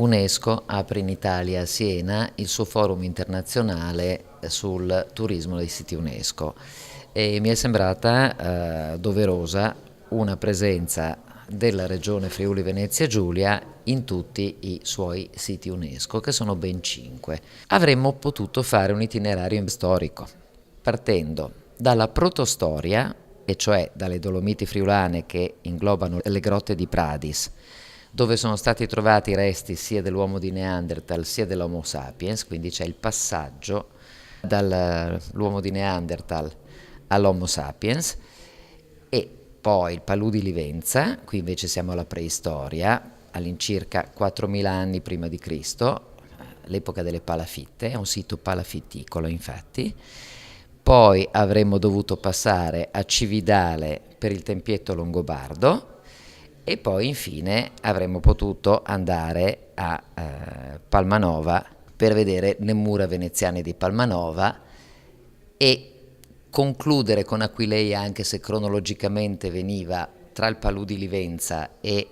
UNESCO apre in Italia, a Siena, il suo forum internazionale sul turismo dei siti UNESCO e mi è sembrata doverosa una presenza della regione Friuli Venezia Giulia in tutti i suoi siti UNESCO, che sono ben 5. Avremmo potuto fare un itinerario storico, partendo dalla protostoria, e cioè dalle Dolomiti friulane che inglobano le grotte di Pradis, dove sono stati trovati i resti sia dell'uomo di Neanderthal sia dell'Homo sapiens, quindi c'è il passaggio dall'uomo di Neanderthal all'Homo sapiens, e poi il Palù di Livenza, qui invece siamo alla preistoria, all'incirca 4000 anni prima di Cristo, l'epoca delle palafitte, è un sito palafitticolo infatti. Poi avremmo dovuto passare a Cividale per il tempietto longobardo e poi infine avremmo potuto andare a Palmanova per vedere le mura veneziane di Palmanova e concludere con Aquileia, anche se cronologicamente veniva tra il Palù di Livenza e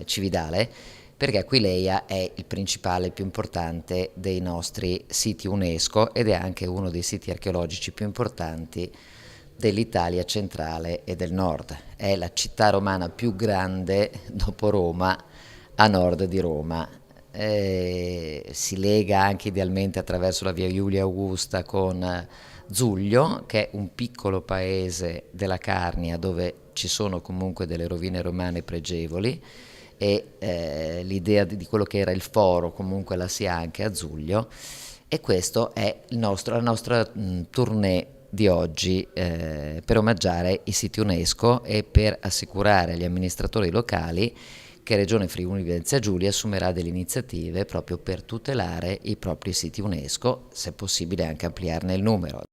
Cividale, perché Aquileia è il principale, più importante dei nostri siti UNESCO ed è anche uno dei siti archeologici più importanti dell'Italia centrale e del nord. È la città romana più grande dopo Roma, a nord di Roma. Si lega anche idealmente attraverso la via Giulia Augusta con Zuglio, che è un piccolo paese della Carnia dove ci sono comunque delle rovine romane pregevoli e l'idea di quello che era il foro comunque la si ha anche a Zuglio, e questo è la nostra tournée di oggi per omaggiare i siti UNESCO e per assicurare agli amministratori locali che Regione Friuli Venezia Giulia assumerà delle iniziative proprio per tutelare i propri siti UNESCO, se possibile anche ampliarne il numero.